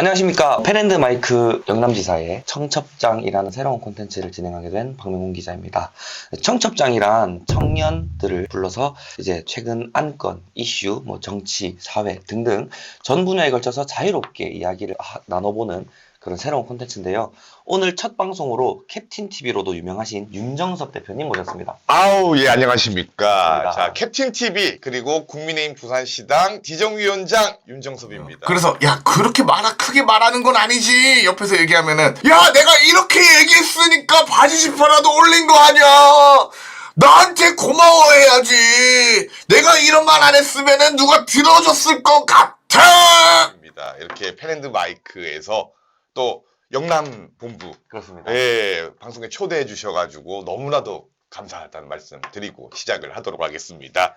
안녕하십니까. 펜앤드마이크 영남지사의 청첩장이라는 새로운 콘텐츠를 진행하게 된 박명훈 기자입니다. 청첩장이란 청년들을 불러서 이제 최근 안건, 이슈, 정치, 사회 등등 전 분야에 걸쳐서 자유롭게 이야기를 나눠보는 그런 새로운 콘텐츠인데요. 오늘 첫 방송으로 캡틴TV로도 유명하신 윤정섭 대표님 모셨습니다. 아우, 예, 안녕하십니까. 반갑습니다. 자, 캡틴TV, 그리고 국민의힘 부산시당 디정위원장 윤정섭입니다. 그래서 야 그렇게 크게 말하는 건 아니지. 옆에서 얘기하면은 야 내가 이렇게 얘기했으니까 바지 지퍼라도 올린 거 아니야. 나한테 고마워해야지. 내가 이런 말 안 했으면은 누가 들어줬을 것 같아. 이렇게 펜앤드마이크에서 또 영남본부, 그렇습니다. 예, 방송에 초대해 주셔가지고 너무나도 감사하다는 말씀 드리고 시작을 하도록 하겠습니다.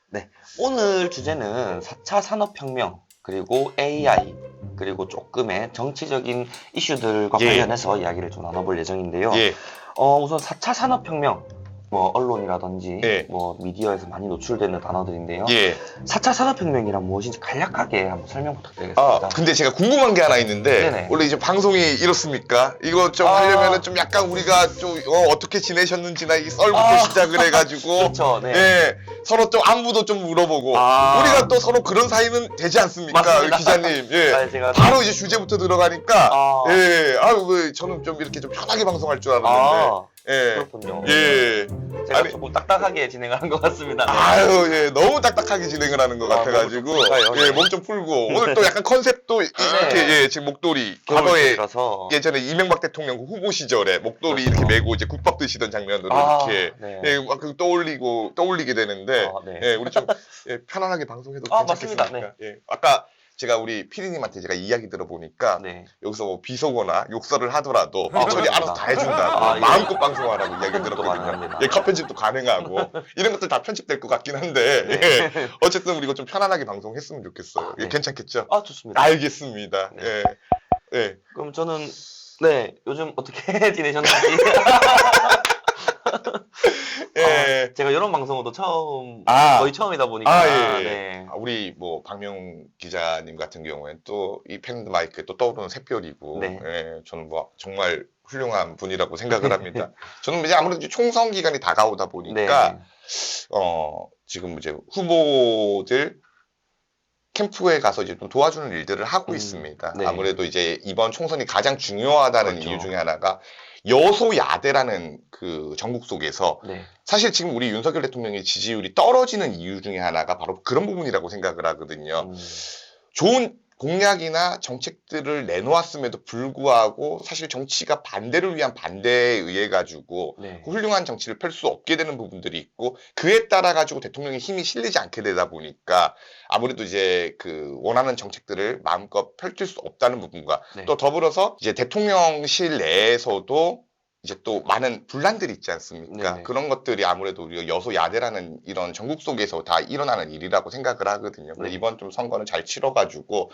네, 오늘 주제는 4차 산업혁명, 그리고 AI, 그리고 조금의 정치적인 이슈들과 예. 관련해서 이야기를 좀 나눠볼 예정인데요. 예, 우선 4차 산업혁명, 언론이라든지, 예. 미디어에서 많이 노출되는 단어들인데요. 예. 4차 산업혁명이란 무엇인지 간략하게 한번 설명 부탁드리겠습니다. 근데 제가 궁금한 게 하나 있는데, 네네. 원래 이제 방송이 이렇습니까? 이거 좀 하려면은 좀 약간 우리가 좀 어떻게 지내셨는지나 이 썰부터 시작을 해가지고, 그렇죠, 네. 예, 서로 좀 안부도 좀 물어보고, 우리가 또 서로 그런 사이는 되지 않습니까? 맞습니다. 기자님, 예. 아, 제가 바로 이제 주제부터 들어가니까, 아. 예, 왜 저는 좀 이렇게 좀 편하게 방송할 줄 알았는데, 예, 그렇군요. 예. 제가 아니, 조금 딱딱하게 진행하는 것 같습니다. 네. 아유, 예, 너무 딱딱하게 진행을 하는 것 같아가지고, 몸을 좀 풀까요? 예, 네. 몸 좀 풀고, 오늘 또 약간 컨셉도 이렇게, 예, 지금 목도리, 과거에 겨울이라서 예전에 이명박 대통령 후보 시절에 목도리 이렇게 메고 이제 국밥 드시던 장면으로 이렇게, 네. 예, 막 떠올리게 되는데, 네. 예, 우리 좀 예, 편안하게 방송해도 맞습니다. 괜찮겠습니까? 예, 아까 제가 우리 피디님한테 제가 이야기 들어보니까, 네. 여기서 뭐 비속어나 욕설을 하더라도 저리 그렇습니다. 알아서 다 해준다고 아, 예. 마음껏 방송하라고 이야기 편집도 들었거든요. 가능합니다. 예, 컷 편집도 가능하고 이런 것들 다 편집될 것 같긴 한데 네. 예, 어쨌든 우리 이거 좀 편안하게 방송했으면 좋겠어요. 예, 네. 괜찮겠죠? 좋습니다. 알겠습니다. 네. 예, 예. 그럼 저는 요즘 어떻게 지내셨는지 예. 제가 이런 방송도 거의 처음이다 보니까 아, 예. 네. 우리 뭐 박명 기자님 같은 경우에는 또 이 펜드마이크에 또 떠오르는 샛별이고, 네. 예, 저는 뭐 정말 훌륭한 분이라고 생각을 합니다. 저는 이제 아무래도 총선 기간이 다가오다 보니까 네. 지금 이제 후보들 캠프에 가서 이제 좀 도와주는 일들을 하고 있습니다. 네. 아무래도 이제 이번 총선이 가장 중요하다는 그렇죠. 이유 중에 하나가 여소야대라는 그 전국 속에서 네. 사실 지금 우리 윤석열 대통령의 지지율이 떨어지는 이유 중에 하나가 바로 그런 부분이라고 생각을 하거든요. 좋은 공약이나 정책들을 내놓았음에도 불구하고 사실 정치가 반대를 위한 반대에 의해 가지고 네. 훌륭한 정치를 펼 수 없게 되는 부분들이 있고, 그에 따라 가지고 대통령의 힘이 실리지 않게 되다 보니까 아무래도 이제 그 원하는 정책들을 마음껏 펼칠 수 없다는 부분과 네. 또 더불어서 이제 대통령실 내에서도 이제 또 많은 분란들이 있지 않습니까? 네네. 그런 것들이 아무래도 우리가 여소야대라는 이런 전국 속에서 다 일어나는 일이라고 생각을 하거든요. 근데 네. 이번 좀 선거는 잘 치러가지고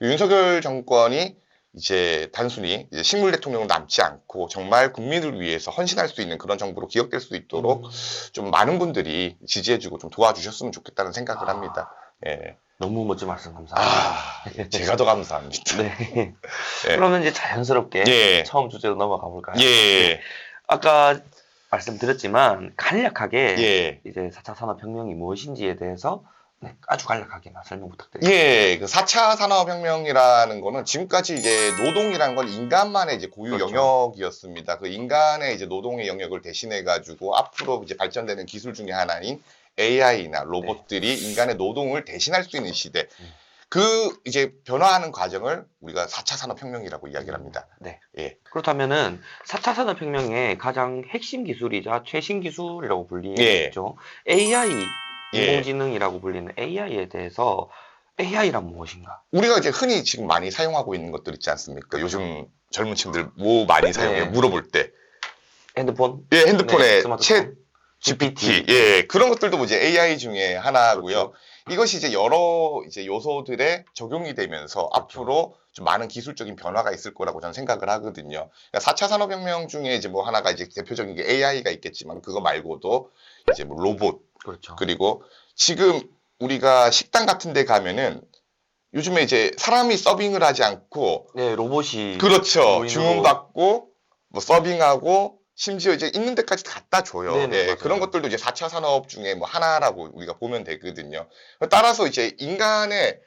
윤석열 정권이 이제 단순히 이제 식물 대통령으로 남지 않고 정말 국민을 위해서 헌신할 수 있는 그런 정부로 기억될 수 있도록 좀 많은 분들이 지지해주고 좀 도와주셨으면 좋겠다는 생각을 합니다. 예. 너무 멋진 말씀 감사합니다. 제가 더 감사합니다. 네. 예. 그러면 이제 자연스럽게 예. 처음 주제로 넘어가 볼까요? 예. 아까 말씀드렸지만 간략하게 예. 이제 4차 산업혁명이 무엇인지에 대해서 아주 간략하게만 설명 부탁드립니다. 예, 그 4차 산업혁명이라는 거는 지금까지 이제 노동이라는 건 인간만의 이제 고유 그렇죠. 영역이었습니다. 그 인간의 이제 노동의 영역을 대신해가지고 앞으로 이제 발전되는 기술 중에 하나인 AI나 로봇들이 인간의 노동을 대신할 수 있는 시대. 그 이제 변화하는 과정을 우리가 4차 산업혁명이라고 이야기를 합니다. 네. 예. 그렇다면은 4차 산업혁명의 가장 핵심 기술이자 최신 기술이라고 예. 불리죠. AI, 예. 인공지능이라고 불리는 AI에 대해서 AI란 무엇인가? 우리가 이제 흔히 지금 많이 사용하고 있는 것들 있지 않습니까? 요즘 젊은 층들 뭐 많이 사용해요? 네. 물어볼 때. 핸드폰? 예, 핸드폰에 스마트폰? 챗 GPT, 예, 그런 것들도 뭐 이제 AI 중에 하나고요. 이것이 이제 여러 이제 요소들에 적용이 되면서 앞으로 좀 많은 기술적인 변화가 있을 거라고 저는 생각을 하거든요. 그러니까 4차 산업혁명 중에 이제 뭐 하나가 이제 대표적인 게 AI가 있겠지만 그거 말고도 이제 뭐 로봇, 그렇죠. 그리고 지금 우리가 식당 같은 데 가면은 요즘에 이제 사람이 서빙을 하지 않고 네, 로봇이 그렇죠. 무인으로- 주문받고 뭐 서빙하고 심지어 이제 있는 데까지 갖다 줘요. 네네, 예, 맞아요. 그런 것들도 이제 4차 산업 중에 뭐 하나라고 우리가 보면 되거든요. 따라서 이제 인간의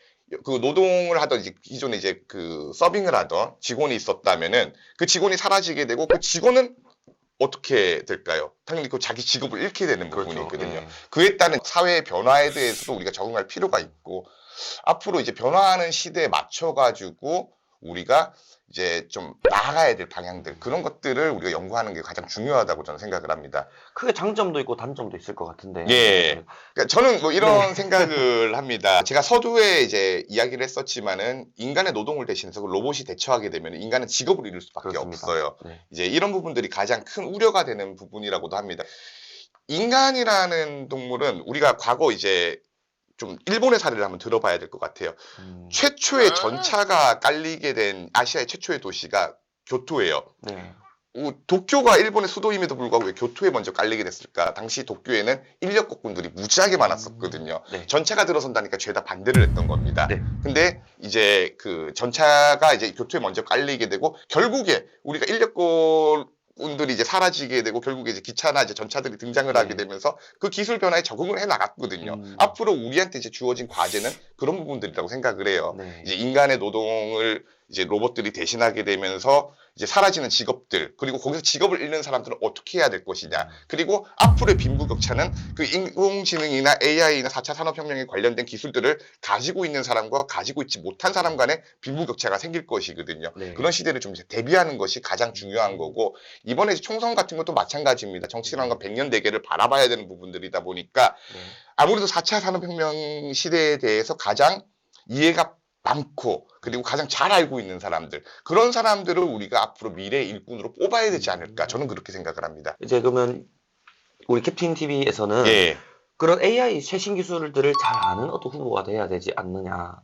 그 노동을 하던 이제 기존에 이제 그 서빙을 하던 직원이 있었다면은 그 직원이 사라지게 되고 그 직원은 어떻게 될까요? 당연히 그 자기 직업을 잃게 되는 부분이 그렇죠. 있거든요. 예. 그에 따른 사회의 변화에 대해서도 우리가 적응할 필요가 있고 앞으로 이제 변화하는 시대에 맞춰가지고 우리가 이제 좀 나아가야 될 방향들 그런 것들을 우리가 연구하는 게 가장 중요하다고 저는 생각을 합니다. 크게 장점도 있고 단점도 있을 것 같은데. 예. 그러니까 저는 뭐 이런 네. 생각을 합니다. 제가 서두에 이제 이야기를 했었지만은 인간의 노동을 대신해서 그 로봇이 대처하게 되면 인간은 직업을 잃을 수밖에 그렇습니다. 없어요. 네. 이제 이런 부분들이 가장 큰 우려가 되는 부분이라고도 합니다. 인간이라는 동물은 우리가 과거 이제 좀 일본의 사례를 한번 들어봐야 될 것 같아요. 최초의 전차가 깔리게 된 아시아의 최초의 도시가 교토예요. 네. 도쿄가 일본의 수도임에도 불구하고 왜 교토에 먼저 깔리게 됐을까? 당시 도쿄에는 인력 국군들이 무지하게 많았었거든요. 네. 전차가 들어선다니까 죄다 반대를 했던 겁니다. 네. 근데 이제 그 전차가 이제 교토에 먼저 깔리게 되고 결국에 우리가 인력군들이 이제 사라지게 되고 결국에 이제 기차나 이제 전차들이 등장을 네. 하게 되면서 그 기술 변화에 적응을 해 나갔거든요. 앞으로 우리한테 이제 주어진 과제는 그런 부분들이라고 생각을 해요. 네. 이제 인간의 노동을 이제 로봇들이 대신하게 되면서 이제 사라지는 직업들 그리고 거기서 직업을 잃는 사람들은 어떻게 해야 될 것이냐 그리고 앞으로의 빈부격차는 그 인공지능이나 AI나 4차 산업혁명에 관련된 기술들을 가지고 있는 사람과 가지고 있지 못한 사람 간의 빈부격차가 생길 것이거든요. 네. 그런 시대를 좀 이제 대비하는 것이 가장 중요한 거고 이번에 총선 같은 것도 마찬가지입니다. 정치라는 건 100년 대계를 바라봐야 되는 부분들이다 보니까 네. 아무래도 4차 산업혁명 시대에 대해서 가장 이해가 많고 그리고 가장 잘 알고 있는 사람들 그런 사람들을 우리가 앞으로 미래의 일꾼으로 뽑아야 되지 않을까 저는 그렇게 생각을 합니다. 이제 그러면 우리 캡틴 TV에서는 예. 그런 AI 최신 기술들을 잘 아는 어떤 후보가 돼야 되지 않느냐.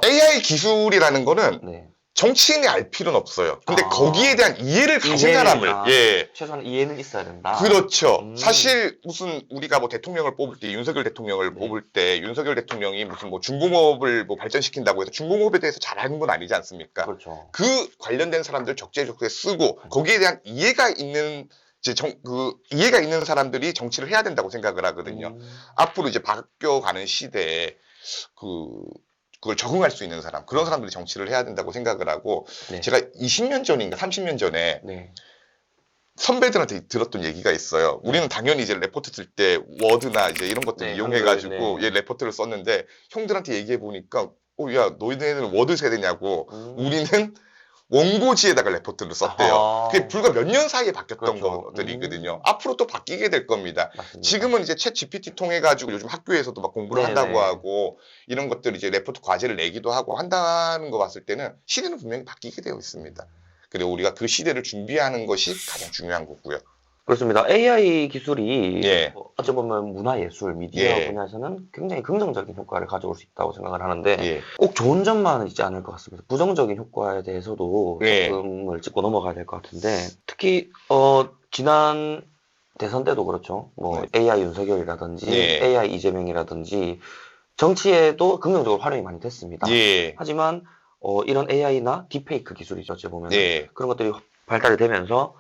AI 기술이라는 거는 네. 정치인이 알 필요는 없어요. 근데 아. 거기에 대한 이해를 가진 이해를, 사람을 아. 예. 최소한 이해는 있어야 된다. 그렇죠. 사실 무슨 우리가 뭐 대통령을 뽑을 때 윤석열 대통령을 네. 뽑을 때 윤석열 대통령이 무슨 뭐 중공업을 뭐 발전시킨다고 해서 중공업에 대해서 잘 아는 건 아니지 않습니까? 그렇죠. 그 관련된 사람들 적재적소에 쓰고 거기에 대한 이해가 있는 이제 이해가 있는 사람들이 정치를 해야 된다고 생각을 하거든요. 앞으로 이제 바뀌어가는 시대에 그걸 적응할 수 있는 사람 그런 사람들이 정치를 해야 된다고 생각을 하고 네. 제가 20년 전인가 30년 전에 네. 선배들한테 들었던 얘기가 있어요. 우리는 당연히 이제 레포트 쓸 때 워드나 이제 이런 것들 네, 이용해가지고 한글, 네. 얘 레포트를 썼는데 형들한테 얘기해 보니까 야 너희들은 워드 세대냐고 우리는 원고지에다가 레포트를 썼대요. 아하. 그게 불과 몇 년 사이에 바뀌었던 그렇죠. 것들이거든요. 앞으로 또 바뀌게 될 겁니다. 맞습니다. 지금은 이제 챗 GPT 통해 가지고 요즘 학교에서도 막 공부를 네네. 한다고 하고 이런 것들 이제 레포트 과제를 내기도 하고 한다는 거 봤을 때는 시대는 분명히 바뀌게 되어 있습니다. 그리고 우리가 그 시대를 준비하는 것이 가장 중요한 거고요. 그렇습니다. AI 기술이 예. 어찌 보면 문화예술, 미디어 예. 분야에서는 굉장히 긍정적인 효과를 가져올 수 있다고 생각을 하는데 예. 꼭 좋은 점만은 있지 않을 것 같습니다. 부정적인 효과에 대해서도 예. 조금을 짚고 넘어가야 될 것 같은데 특히 지난 대선 때도 그렇죠. 뭐 AI 윤석열이라든지 예. AI 이재명이라든지 정치에도 긍정적으로 활용이 많이 됐습니다. 예. 하지만 이런 AI나 딥페이크 기술이죠. 어찌 보면 예. 그런 것들이 발달이 되면서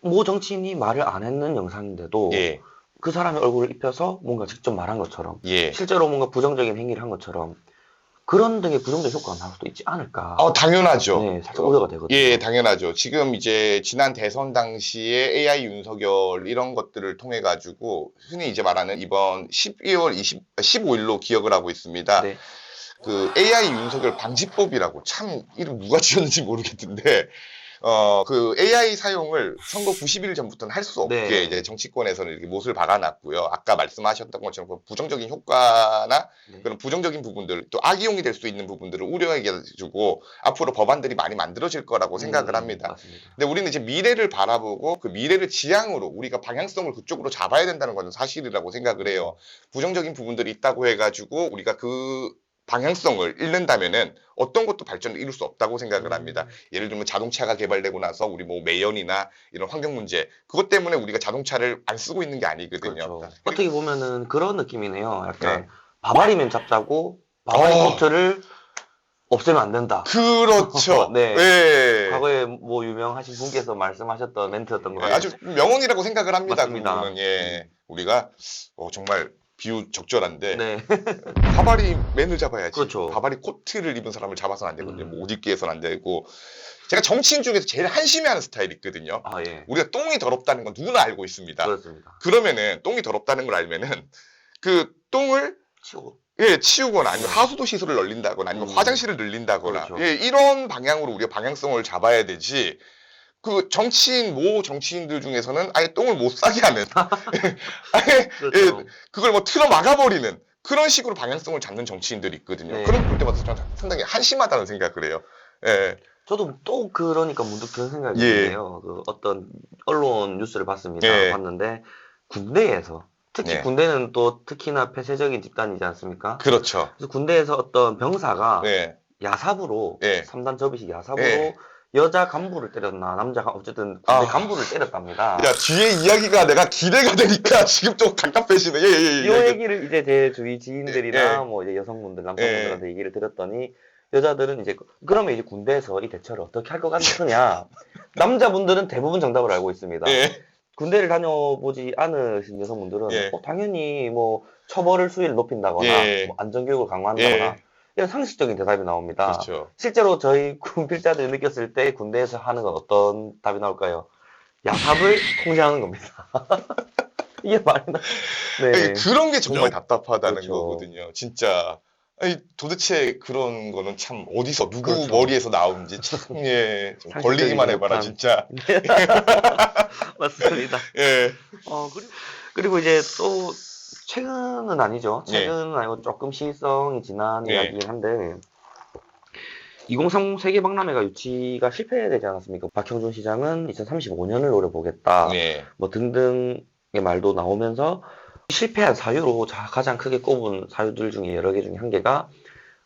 모 정치인이 말을 안 했는 영상인데도 예. 그 사람의 얼굴을 입혀서 뭔가 직접 말한 것처럼 예. 실제로 뭔가 부정적인 행위를 한 것처럼 그런 등의 부정적 효과가 나올 수도 있지 않을까. 당연하죠. 네, 살짝 우려가 되거든요. 예, 당연하죠. 지금 이제 지난 대선 당시에 AI 윤석열 이런 것들을 통해 가지고 흔히 이제 말하는 이번 12월 15일로 기억을 하고 있습니다. 네. 그 AI 윤석열 방지법이라고 참 이름 누가 지었는지 모르겠는데 그 AI 사용을 선거 90일 전부터는 할 수 없게 네. 이제 정치권에서는 이렇게 못을 박아놨고요. 아까 말씀하셨던 것처럼 그 부정적인 효과나 네. 그런 부정적인 부분들 또 악용이 될 수 있는 부분들을 우려해가지고 앞으로 법안들이 많이 만들어질 거라고 생각을 합니다. 맞습니다. 근데 우리는 이제 미래를 바라보고 그 미래를 지향으로 우리가 방향성을 그쪽으로 잡아야 된다는 것은 사실이라고 생각을 해요. 부정적인 부분들이 있다고 해가지고 우리가 그 방향성을 잃는다면은 어떤 것도 발전을 이룰 수 없다고 생각을 합니다. 예를 들면 자동차가 개발되고 나서 우리 뭐 매연이나 이런 환경 문제 그것 때문에 우리가 자동차를 안 쓰고 있는 게 아니거든요. 그렇죠. 어떻게 보면은 그런 느낌이네요. 약간 네. 바바리맨 잡자고 바바리 어. 코트를 없애면 안 된다. 그렇죠. 네. 예. 과거에 뭐 유명하신 분께서 말씀하셨던 멘트였던 것 같아요. 아주 명언이라고 생각을 합니다. 그 맞습니다. 부분은. 예. 우리가 정말 비유 적절한데 네. 바바리 맨을 잡아야지. 그렇죠. 바바리 코트를 입은 사람을 잡아서는 안 되거든요. 뭐 옷 입게 해서는 안 되고. 제가 정치인 중에서 제일 한심해하는 스타일이 있거든요. 아, 예. 우리가 똥이 더럽다는 건 누구나 알고 있습니다. 그렇습니다. 그러면은 똥이 더럽다는 걸 알면은 그 똥을 치우고. 치우거나 아니면 하수도 시설을 널린다거나 아니면 화장실을 늘린다거나 그렇죠. 이런 방향으로 우리가 방향성을 잡아야 되지. 그 모 정치인들 중에서는 아예 똥을 못 싸게 하는 아예 그렇죠. 그걸 뭐 틀어 막아버리는 그런 식으로 방향성을 잡는 정치인들이 있거든요. 네. 그런 거 볼 때마다 저는 상당히 한심하다는 생각을 해요. 예. 저도 또 그러니까 문득 드는 생각이 예. 드네요. 그 어떤 언론 뉴스를 봤습니다. 예. 봤는데 군대에서 특히 네. 군대는 또 특히나 폐쇄적인 집단이지 않습니까? 그렇죠. 그래서 군대에서 어떤 병사가 예. 야삽으로 예. 3단 접이식 야삽으로 예. 여자 간부를 때렸나 남자가 어쨌든 군대 아. 간부를 때렸답니다. 야, 뒤에 이야기가 내가 기대가 되니까 지금 좀 갑갑해지네. 예, 예, 이 예. 얘기를 이제 제 주위 지인들이나 예. 뭐 이제 여성분들, 남성분들한테 얘기를 드렸더니 여자들은 이제 그러면 이제 군대에서 이 대처를 어떻게 할 것 같으냐? 남자분들은 대부분 정답을 알고 있습니다. 예. 군대를 다녀보지 않으신 여성분들은 예. 당연히 뭐 처벌을 수위를 높인다거나 예. 뭐 안전교육을 강화한다거나 예. 이런 상식적인 대답이 나옵니다. 그렇죠. 실제로 저희 군 필자들이 느꼈을 때 군대에서 하는 건 어떤 답이 나올까요? 야삽을 통제하는 겁니다. 이게 말이나? 네. 아니, 그런 게 정말 답답하다는 그렇죠. 거거든요. 진짜. 아니, 도대체 그런 거는 참 어디서 누구 그렇죠. 머리에서 나오는지 참 예, 좀 상식적이지 걸리기만 해봐라 못한. 진짜. 맞습니다. 예. 그리고 이제 또 최근은 아니죠. 예. 최근은 아니고 조금 시의성이 지난 예. 이야기긴 한데 2030 세계박람회가 유치가 실패되지 않았습니까? 박형준 시장은 2035년을 노려보겠다. 예. 뭐 등등의 말도 나오면서 실패한 사유로 가장 크게 꼽은 사유들 중에 여러 개 중에 한 개가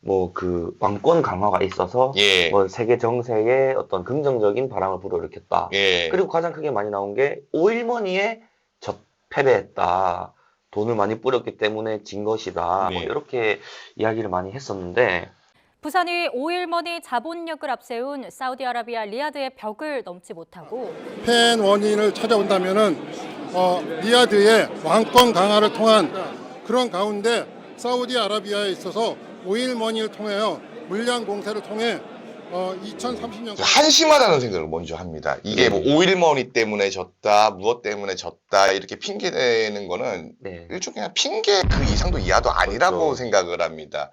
뭐 그 왕권 강화가 있어서 예. 뭐 세계 정세에 어떤 긍정적인 바람을 불어일으켰다. 예. 그리고 가장 크게 많이 나온 게 오일머니에 패배했다. 돈을 많이 뿌렸기 때문에 진 것이다. 뭐 네. 이렇게 이야기를 많이 했었는데 부산이 오일머니 자본력을 앞세운 사우디아라비아 리야드의 벽을 넘지 못하고 팬 원인을 찾아온다면은 리야드의 왕권 강화를 통한 그런 가운데 사우디아라비아에 있어서 오일머니를 통하여 물량 공세를 통해 2030년 한심하다는 생각을 먼저 합니다. 이게 뭐 오일머니 때문에 졌다, 무엇 때문에 졌다 이렇게 핑계대는 거는 네. 일종의 핑계 그 이상도 이하도 아니라고 그렇죠. 생각을 합니다.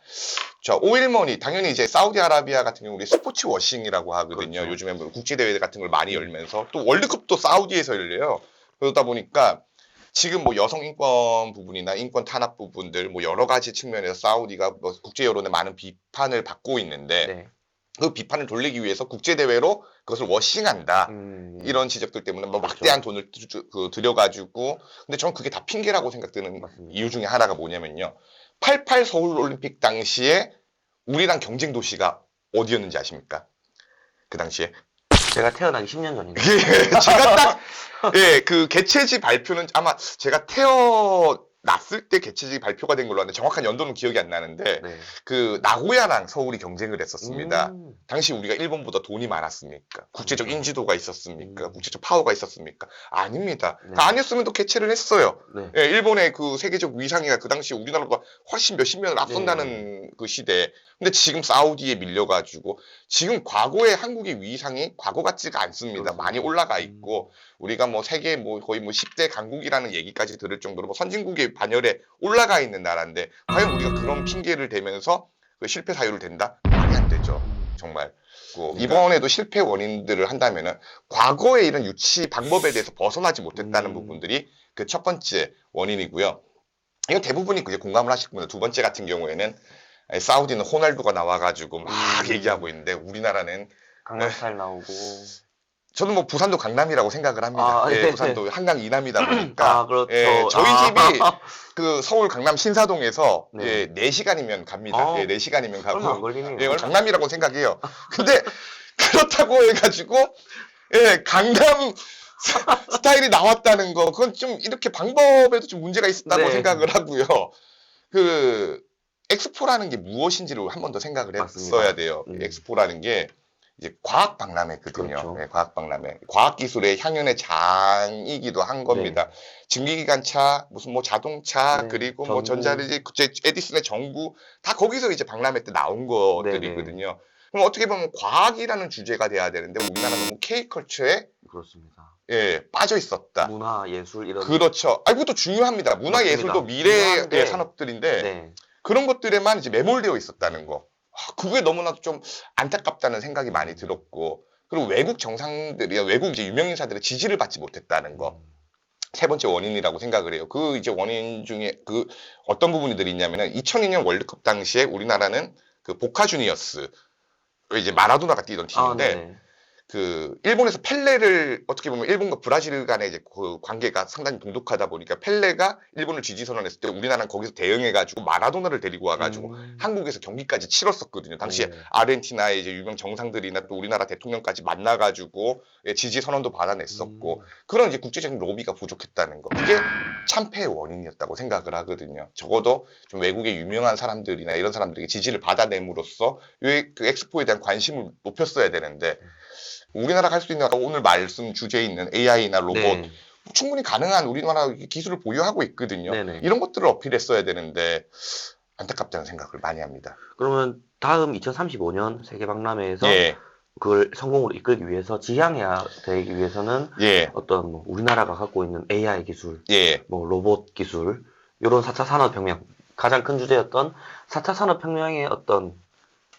자, 오일머니 당연히 이제 사우디아라비아 같은 경우 우리 스포츠 워싱이라고 하거든요. 그렇죠. 요즘에 뭐 국제 대회 같은 걸 많이 열면서 또 월드컵도 사우디에서 열려요. 그러다 보니까 지금 뭐 여성 인권 부분이나 인권 탄압 부분들 뭐 여러 가지 측면에서 사우디가 뭐 국제 여론의 많은 비판을 받고 있는데 네. 그 비판을 돌리기 위해서 국제 대회로 그것을 워싱한다. 이런 지적들 때문에 뭐 그렇죠. 막대한 돈을 들여가지고 근데 저는 그게 다 핑계라고 생각되는 맞습니다. 이유 중에 하나가 뭐냐면요. 88 서울 올림픽 당시에 우리랑 경쟁 도시가 어디였는지 아십니까? 그 당시에 제가 태어나기 10년 전인데. 예, 제가 딱 그 개최지 발표는 아마 제가 태어났을 때 개최지 발표가 된 걸로 아는데 정확한 연도는 기억이 안 나는데 네. 그 나고야랑 서울이 경쟁을 했었습니다. 음. 당시 우리가 일본보다 돈이 많았습니까? 국제적 인지도가 있었습니까? 음. 국제적 파워가 있었습니까? 아닙니다. 네. 아니었으면 또 개최를 했어요. 네. 예, 일본의 그 세계적 위상이가 그 당시 우리나라보다 훨씬 몇십 년을 앞선다는 그 시대에. 근데 지금 사우디에 밀려가지고 지금 과거의 한국의 위상이 과거 같지가 않습니다. 그렇습니다. 많이 올라가 있고 우리가 뭐 세계 뭐 거의 뭐 10대 강국이라는 얘기까지 들을 정도로 뭐 선진국의 반열에 올라가 있는 나라인데 과연 우리가 그런 핑계를 대면서 그 실패 사유를 댄다? 말이 안 되죠. 정말. 이번에도 실패 원인들을 한다면은 과거의 이런 유치 방법에 대해서 벗어나지 못했다는 부분들이 그 첫 번째 원인이고요. 이건 대부분이 그게 공감을 하실 겁니다. 두 번째 같은 경우에는 사우디는 호날두가 나와가지고 막 얘기하고 있는데 우리나라는 강남 스타일 나오고. 저는 뭐 부산도 강남이라고 생각을 합니다. 아, 예, 네. 부산도 한강 이남이다 보니까. 아, 그렇죠. 예, 저희 아. 집이 그 서울 강남 신사동에서 네. 예, 4시간이면 갑니다. 아. 예, 4시간이면 얼마 안 가고. 걸리네요. 예, 강남이라고 생각해요. 근데 그렇다고 해가지고 예, 강남 스타일이 나왔다는 거 그건 좀 이렇게 방법에도 좀 문제가 있었다고 네. 생각을 하고요. 그 엑스포라는 게 무엇인지를 한 번 더 생각을 맞습니다. 했어야 돼요. 엑스포라는 게 이제 과학 박람회거든요. 그렇죠. 네, 과학 박람회. 과학 기술의 향연의 장이기도 한 겁니다. 증기기관차, 무슨 뭐 자동차, 네, 그리고 뭐 전구. 전자레인지, 에디슨의 전구 다 거기서 이제 박람회 때 나온 것들이거든요. 그럼 어떻게 보면 과학이라는 주제가 돼야 되는데 우리나라 너무 K컬처에 그렇습니다. 빠져 있었다. 문화, 예술 이런. 그렇죠. 아, 이것도 중요합니다. 문화 맞습니다. 예술도 미래의 중요한데, 산업들인데 네. 그런 것들에만 이제 매몰되어 있었다는 거. 그게 너무나도 좀 안타깝다는 생각이 많이 들었고, 그리고 외국 정상들이, 외국 이제 유명인사들의 지지를 받지 못했다는 거. 세 번째 원인이라고 생각을 해요. 그 이제 원인 중에 그 어떤 부분들이 있냐면은 2002년 월드컵 당시에 우리나라는 그 보카 주니어스, 이제 마라도나가 뛰던 팀인데, 네네. 그 일본에서 펠레를 어떻게 보면 일본과 브라질 간의 이제 그 관계가 상당히 돈독하다 보니까 펠레가 일본을 지지 선언했을 때 우리나라는 거기서 대응해가지고 마라도나를 데리고 와가지고 한국에서 경기까지 치렀었거든요. 당시에 네. 아르헨티나의 이제 유명 정상들이나 또 우리나라 대통령까지 만나가지고 지지 선언도 받아냈었고 그런 이제 국제적인 로비가 부족했다는 거. 그게 참패의 원인이었다고 생각을 하거든요. 적어도 좀 외국의 유명한 사람들이나 이런 사람들에게 지지를 받아냄으로써 그 엑스포에 대한 관심을 높였어야 되는데. 우리나라가 할 수 있는 오늘 말씀 주제에 있는 AI나 로봇 네. 충분히 가능한 우리나라 기술을 보유하고 있거든요. 네네. 이런 것들을 어필했어야 되는데 안타깝다는 생각을 많이 합니다. 그러면 다음 2035년 세계박람회에서 예, 그걸 성공으로 이끌기 위해서 지향해야 되기 위해서는 예, 어떤 뭐 우리나라가 갖고 있는 AI 기술, 예, 뭐 로봇 기술, 이런 4차 산업혁명, 가장 큰 주제였던 4차 산업혁명의 어떤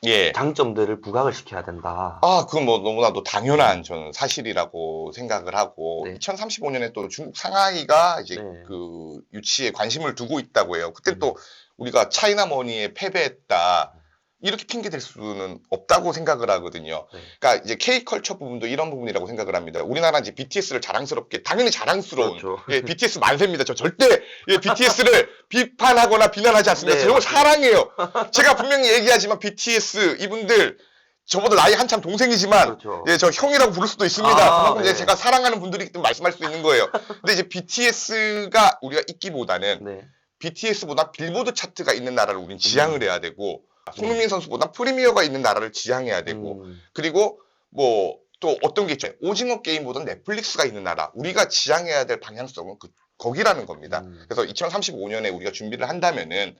예. 장점들을 부각을 시켜야 된다. 아, 그건 뭐 너무나도 당연한 저는 사실이라고 생각을 하고 네. 2035년에 또 중국 상하이가 이제 네. 그 유치에 관심을 두고 있다고 해요. 그때 또 우리가 차이나머니에 패배했다. 이렇게 핑계 댈 수는 없다고 생각을 하거든요. 네. 그러니까 이제 K컬처 부분도 이런 부분이라고 생각을 합니다. 우리나라 이제 BTS를 자랑스럽게, 당연히 자랑스러운, 그렇죠. 예, BTS 만세입니다. 저 절대, 예, BTS를 비판하거나 비난하지 않습니다. 네, 저걸 맞습니다. 사랑해요. 제가 분명히 얘기하지만 BTS 이분들, 저보다 나이 한참 동생이지만, 그렇죠. 예, 저 형이라고 부를 수도 있습니다. 아, 그만큼 이제 네. 제가 사랑하는 분들이기 때문에 말씀할 수 있는 거예요. 근데 이제 BTS가 우리가 있기보다는, 네. BTS보다 빌보드 차트가 있는 나라를 우린 지향을 해야 되고 손흥민 선수보다 프리미어가 있는 나라를 지향해야 되고 그리고 뭐 또 어떤 게 있죠. 오징어 게임보다 넷플릭스가 있는 나라 우리가 지향해야 될 방향성은 거기라는 겁니다. 그래서 2035년에 우리가 준비를 한다면은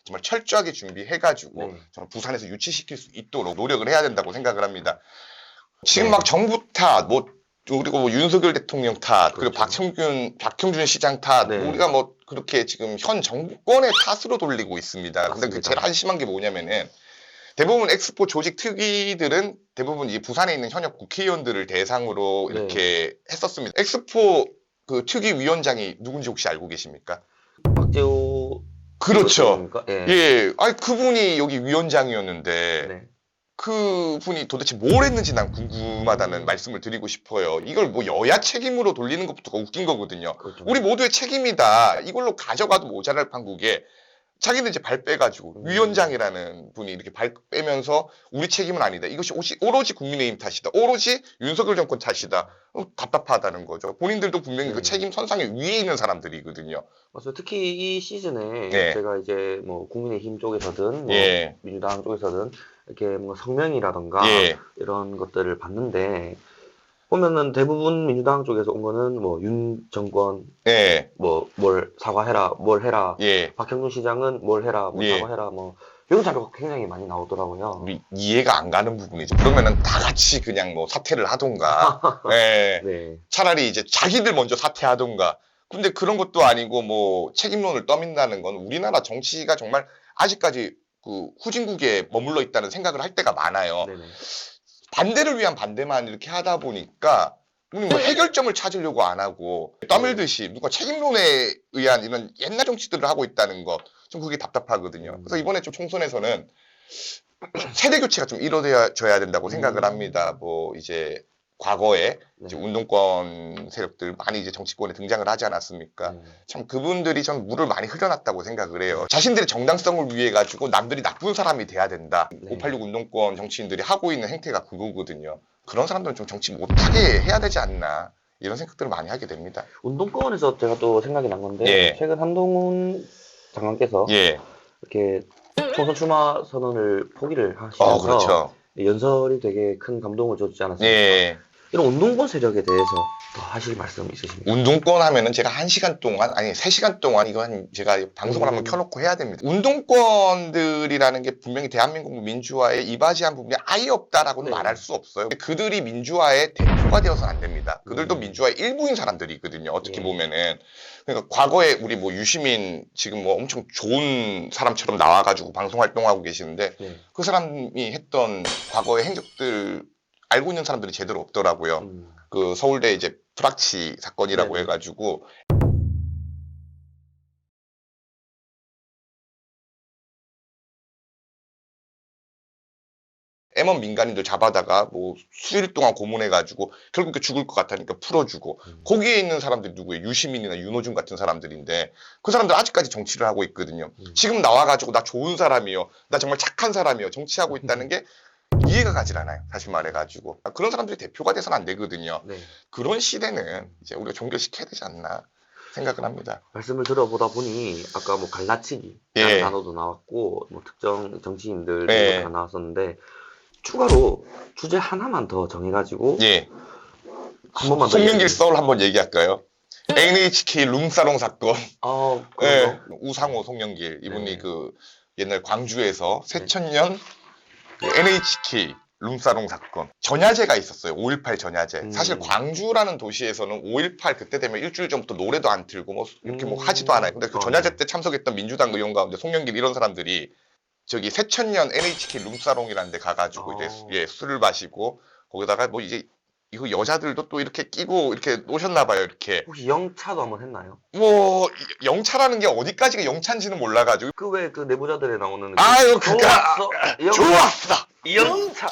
정말 철저하게 준비해가지고 네. 정말 부산에서 유치시킬 수 있도록 노력을 해야 된다고 생각을 합니다. 지금 네. 막 정부 탓, 뭐 그리고 뭐 윤석열 대통령 탓, 그리고 그렇죠. 박형준 시장 탓, 네. 우리가 뭐 그렇게 지금 현 정부권의 탓으로 돌리고 있습니다. 근데 그 맞습니다. 제일 한심한 게 뭐냐면은 대부분 엑스포 조직 특위들은 대부분 이 부산에 있는 현역 국회의원들을 대상으로 네. 이렇게 했었습니다. 엑스포 그 특위 위원장이 누군지 혹시 알고 계십니까? 박재호 그렇죠. 예. 예, 아니 그분이 여기 위원장이었는데. 네. 그 분이 도대체 뭘 했는지 난 궁금하다는 말씀을 드리고 싶어요. 이걸 뭐 여야 책임으로 돌리는 것부터가 웃긴 거거든요. 그렇죠. 우리 모두의 책임이다. 이걸로 가져가도 모자랄 판국에 자기는 이제 발 빼가지고 위원장이라는 분이 이렇게 발 빼면서 우리 책임은 아니다. 이것이 오로지 국민의힘 탓이다. 오로지 윤석열 정권 탓이다. 답답하다는 거죠. 본인들도 분명히 그 책임 선상에 위에 있는 사람들이거든요. 맞아요. 특히 이 시즌에 네. 제가 이제 뭐 국민의힘 쪽에서든 뭐 예. 민주당 쪽에서든 이렇게 뭐 성명이라던가 예. 이런 것들을 봤는데 보면은 대부분 민주당 쪽에서 온 거는 뭐 윤 정권 예. 뭐 뭘 사과해라 뭘 해라 예. 박형준 시장은 뭘 해라 뭘 예. 사과해라 뭐 이런 자료가 굉장히 많이 나오더라고요. 이해가 안 가는 부분이죠. 그러면은 다 같이 그냥 뭐 사퇴를 하던가. 예. 네. 차라리 이제 자기들 먼저 사퇴하던가. 근데 그런 것도 아니고 뭐 책임론을 떠민다는 건 우리나라 정치가 정말 아직까지 그 후진국에 머물러 있다는 생각을 할 때가 많아요. 네네. 반대를 위한 반대만 이렇게 하다 보니까 우리 뭐 해결점을 찾으려고 안 하고 떠밀듯이 누가 책임론에 의한 이런 옛날 정치들을 하고 있다는 것 좀 그게 답답하거든요. 그래서 이번에 좀 총선에서는 세대 교체가 좀 이루어져야 된다고 생각을 합니다. 뭐 이제 과거에 이제 운동권 세력들 많이 이제 정치권에 등장을 하지 않았습니까? 참 그분들이 전 물을 많이 흘려놨다고 생각을 해요. 자신들의 정당성을 위해 가지고 남들이 나쁜 사람이 돼야 된다. 586 운동권 정치인들이 하고 있는 행태가 그거거든요. 그런 사람들은 좀 정치 못하게 해야 되지 않나 이런 생각들을 많이 하게 됩니다. 운동권에서 제가 또 생각이 난 건데 예. 최근 한동훈 장관께서 예, 이렇게 총선 출마 선언을 포기를 하시면서 그렇죠. 연설이 되게 큰 감동을 줬지 않았습니까? 예. 이런 운동권 세력에 대해서 더 하실 말씀 있으십니까? 운동권 하면은 제가 1시간 동안, 아니 3시간 동안 이거 제가 방송을 한번 켜놓고 해야 됩니다. 운동권들이라는 게 분명히 대한민국 민주화에 이바지한 부분이 아예 없다라고는 네. 말할 수 없어요. 그들이 민주화의 대표가 되어서는 안 됩니다. 그들도 민주화의 일부인 사람들이거든요. 어떻게 예. 보면은. 그러니까 과거에 우리 뭐 유시민 지금 뭐 엄청 좋은 사람처럼 나와가지고 방송 활동하고 계시는데 네. 그 사람이 했던 과거의 행적들 알고 있는 사람들이 제대로 없더라고요. 그 서울대 이제 프락치 사건이라고 네네. 해가지고 M1 민간인들 잡아다가 뭐 수일 동안 고문해가지고 결국 죽을 것 같으니까 풀어주고 거기에 있는 사람들이 누구예요? 유시민이나 윤호중 같은 사람들인데 그 사람들 아직까지 정치를 하고 있거든요. 지금 나와가지고 나 좋은 사람이요, 나 정말 착한 사람이요, 정치하고 있다는 게 이해가 가질 않아요. 사실 말해가지고 그런 사람들이 대표가 돼서는 안 되거든요. 네. 그런 시대는 이제 우리가 종결시켜야 되지 않나 생각을 합니다. 말씀을 들어보다 보니 아까 뭐 갈라치기 예. 라는 단어도 나왔고 뭐 특정 정치인들 예. 다 나왔었는데 추가로 주제 하나만 더 정해가지고 예. 한 번만 더 송영길 얘기해 썰 한번 얘기할까요? NHK 룸사롱 사건. 그런 예. 거? 우상호 송영길 이분이 네. 그 옛날 광주에서 새천년 그 NHK 룸사롱 사건 전야제가 있었어요. 5.18 전야제. 사실 광주라는 도시에서는 5.18 그때 되면 일주일 전부터 노래도 안 틀고 뭐 이렇게 뭐 하지도 않아요. 근데 그 전야제 때 참석했던 민주당 의원 가운데 송영길 이런 사람들이 저기 새천년 NHK 룸사롱이라는 데 가가지고 이제 예, 술을 마시고 거기다가 뭐 이제 이거 여자들도 또 이렇게 끼고 이렇게 노셨나 봐요. 이렇게 혹시 영차도 한번 했나요? 뭐 영차라는 게 어디까지가 영차인지는 몰라가지고 그 왜 그 내부자들에 나오는 아유 좋았어 좋았어. 영차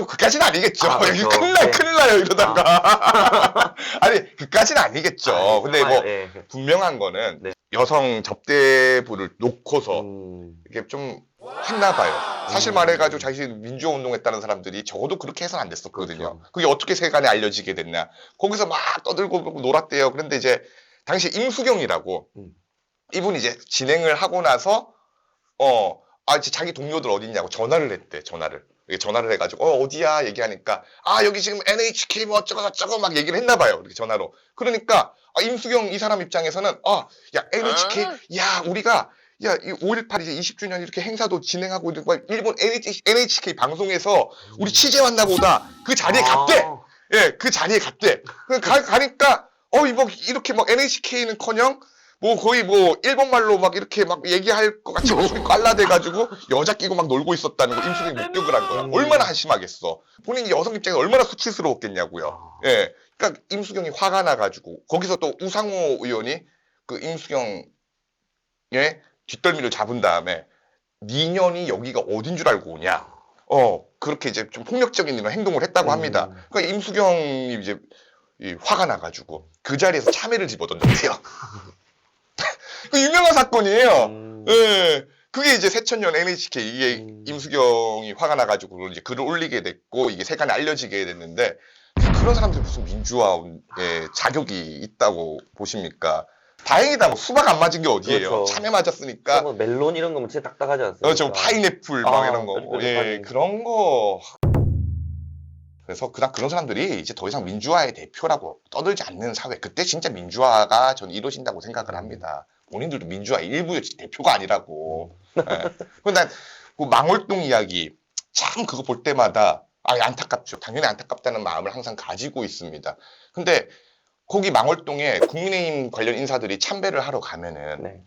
그까지는 아니겠죠. 아, 여기 그렇죠. 큰일 나요, 이러다가. 아니, 그까지는 아니겠죠. 근데 뭐, 예. 분명한 거는 네. 여성 접대부를 놓고서 음, 이렇게 좀 했나 봐요. 사실 말해가지고 자신이 민주화 운동했다는 사람들이 적어도 그렇게 해서는 안 됐었거든요. 그렇죠. 그게 어떻게 세간에 알려지게 됐냐. 거기서 막 떠들고 놀았대요. 그런데 이제, 당시 임수경이라고, 이분이 이제 진행을 하고 나서, 이제 자기 동료들 어딨냐고 전화를 했대, 전화를. 전화를 해가지고, 어디야? 얘기하니까, 여기 지금 NHK 뭐 어쩌고 막 얘기를 했나 봐요. 이렇게 전화로. 그러니까, 임수경 이 사람 입장에서는, 야, NHK, 야, 우리가, 야, 이 5.18 이제 20주년 이렇게 행사도 진행하고 있는 거야. 일본 NHK 방송에서 우리 취재 왔나 보다. 그 자리에 갔대. 예, 그 자리에 갔대. 가니까, 뭐, 이렇게 막 NHK는커녕, 뭐 거의 뭐 일본말로 막 이렇게 막 얘기할 것 같이 목소리 깔라대가지고 여자 끼고 막 놀고 있었다는 거 임수경이 목격을 한 거야. 얼마나 한심하겠어. 본인이 여성 입장에서 얼마나 수치스러웠겠냐고요. 예, 그러니까 임수경이 화가 나가지고 거기서 또 우상호 의원이 그 임수경의 뒷덜미를 잡은 다음에 니년이 여기가 어딘 줄 알고 오냐. 그렇게 이제 좀 폭력적인 이런 행동을 했다고 합니다. 그러니까 임수경이 이제 화가 나가지고 그 자리에서 참외를 집어던졌대요. 그 유명한 사건이에요. 예. 그게 이제 새천년 NHK 이게 임수경이 화가 나가지고 이제 글을 올리게 됐고 이게 세간에 알려지게 됐는데 그런 사람들이 무슨 민주화에 자격이 있다고 보십니까? 다행이다. 뭐 수박 안 맞은 게 어디예요? 그렇죠. 참외 맞았으니까. 뭐 멜론 이런 거면 진짜 딱딱하지 않습니까? 저 파인애플 막 이런 거. 예, 그런 거. 그래서 그런 사람들이 이제 더 이상 민주화의 대표라고 떠들지 않는 사회. 그때 진짜 민주화가 저는 이루어진다고 생각을 합니다. 본인들도 민주화 일부의 대표가 아니라고. 예. 그리고 난 그 망월동 이야기 참 그거 볼 때마다 안타깝죠. 당연히 안타깝다는 마음을 항상 가지고 있습니다. 근데 거기 망월동에 국민의힘 관련 인사들이 참배를 하러 가면은 네.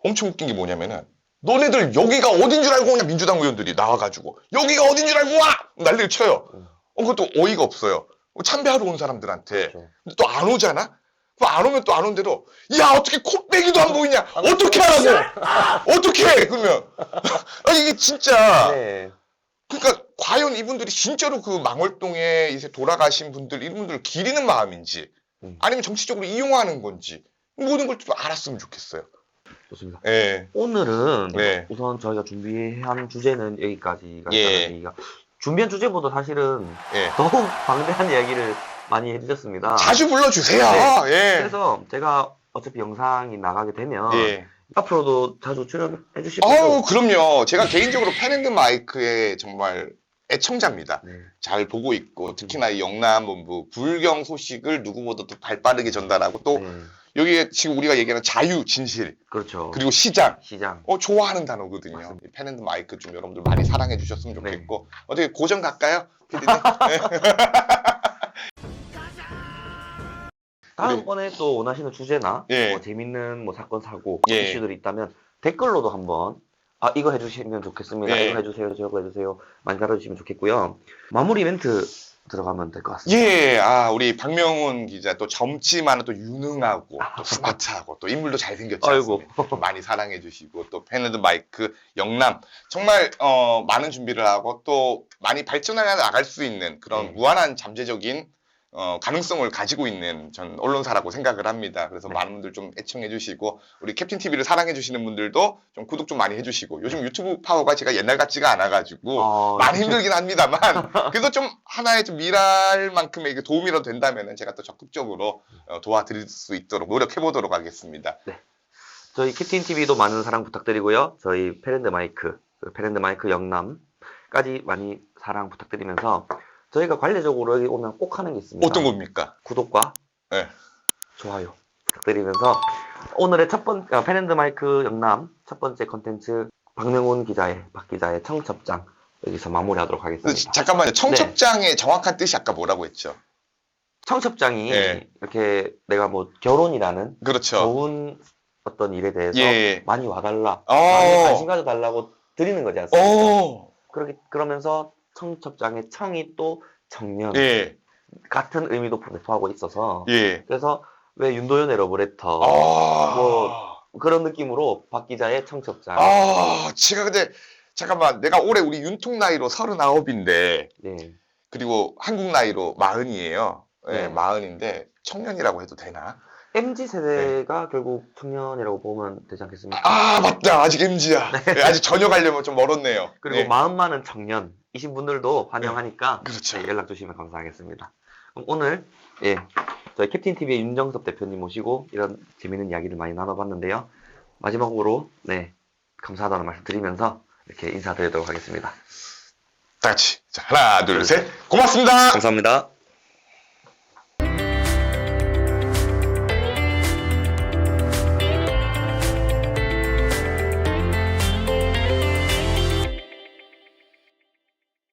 엄청 웃긴 게 뭐냐면은 너네들 여기가 어딘 줄 알고 오냐 민주당 의원들이 나와가지고 여기가 어딘 줄 알고 와 난리를 쳐요. 그것도 어이가 없어요. 참배하러 온 사람들한테. 그렇죠. 근데 또 안 오잖아? 안 오면 또 안 온 대로 야 어떻게 코빼기도 안 보이냐? 어떻게 하라고? 어떻게 해? 그러면 이게 진짜 네. 그러니까 과연 이분들이 진짜로 그 망월동에 이제 돌아가신 분들 이분들을 기리는 마음인지 아니면 정치적으로 이용하는 건지 모든 걸 좀 알았으면 좋겠어요. 좋습니다. 예. 오늘은 네. 우선 저희가 준비한 주제는 여기까지가 예. 얘기가 준비한 주제보다 사실은 예. 더욱 방대한 이야기를 많이 해주셨습니다. 자주 불러주세요. 네. 예. 그래서 제가 어차피 영상이 나가게 되면 예. 앞으로도 자주 출연해 주실 아우, 거죠? 그럼요. 제가 개인적으로 팬앤드마이크의 정말 애청자입니다. 네. 잘 보고 있고, 특히나 이 영남본부 불경 소식을 누구보다도 발빠르게 전달하고, 또 네. 여기에 지금 우리가 얘기하는 자유, 진실, 그렇죠. 그리고 시장. 시장. 좋아하는 단어거든요. 맞습니다. 팬앤드마이크 좀 여러분들 많이 사랑해 주셨으면 네. 좋겠고, 어떻게 고정 갈까요? PD님? 다음번에 또 원하시는 주제나 예. 뭐 재밌는 뭐 사건 사고 예. 이슈들이 있다면 댓글로도 한번 이거 해주시면 좋겠습니다. 예. 이거 해주세요. 저거 해주세요. 많이 달아주시면 좋겠고요. 마무리 멘트 들어가면 될 것 같습니다. 예, 우리 박명훈 기자 또 젊지만 또 유능하고 또 스마트하고 또 인물도 잘생겼지 아이고. 않습니까? 좀 많이 사랑해 주시고 또 팬앤드마이크 영남 정말 많은 준비를 하고 또 많이 발전해 나갈 수 있는 그런 네. 무한한 잠재적인 가능성을 가지고 있는 전 언론사라고 생각을 합니다. 그래서 네. 많은 분들 좀 애청해 주시고 우리 캡틴 TV를 사랑해 주시는 분들도 좀 구독 좀 많이 해주시고 요즘 유튜브 파워가 제가 옛날 같지가 않아가지고 많이 힘들긴 합니다만 그래도 좀 하나의 좀 일할만큼의 그 도움이라도 된다면은 제가 또 적극적으로 도와드릴 수 있도록 노력해 보도록 하겠습니다. 저희 캡틴 TV도 많은 사랑 부탁드리고요. 저희 팬앤드마이크 영남까지 많이 사랑 부탁드리면서 저희가 관례적으로 여기 오면 꼭 하는 게 있습니다. 어떤 겁니까? 구독과 네. 좋아요 부탁드리면서 오늘의 팬앤드마이크 영남 첫 번째 컨텐츠 박 기자의 청첩장 여기서 마무리하도록 하겠습니다. 잠깐만요. 청첩장의 정확한 뜻이 아까 뭐라고 했죠? 청첩장이 네. 이렇게 내가 뭐 결혼이라는 그렇죠. 좋은 어떤 일에 대해서 예. 많이 와달라, 많이 관심 가져달라고 드리는 거지 않습니까? 오. 그러면서 청첩장의 청이 또 청년 예. 같은 의미도 내포하고 있어서 예. 그래서 왜 윤도현의 러브레터 뭐 그런 느낌으로 박 기자의 청첩장. 제가 근데 잠깐만 내가 올해 우리 윤통 나이로 39인데 네. 그리고 한국 나이로 40이에요. 네. 40인데 청년이라고 해도 되나? MZ 세대가 결국 청년이라고 보면 되지 않겠습니까? 맞다. 아직 MZ야. 아직 전혀 가려면 좀 멀었네요. 그리고 네. 마음 많은 청년이신 분들도 환영하니까 그렇죠. 네, 연락 주시면 감사하겠습니다. 그럼 오늘 저희 캡틴 TV의 윤정섭 대표님 모시고 이런 재밌는 이야기를 많이 나눠봤는데요. 마지막으로 감사하다는 말씀 드리면서 이렇게 인사드리도록 하겠습니다. 다 같이 자, 하나 둘 셋 고맙습니다. 감사합니다.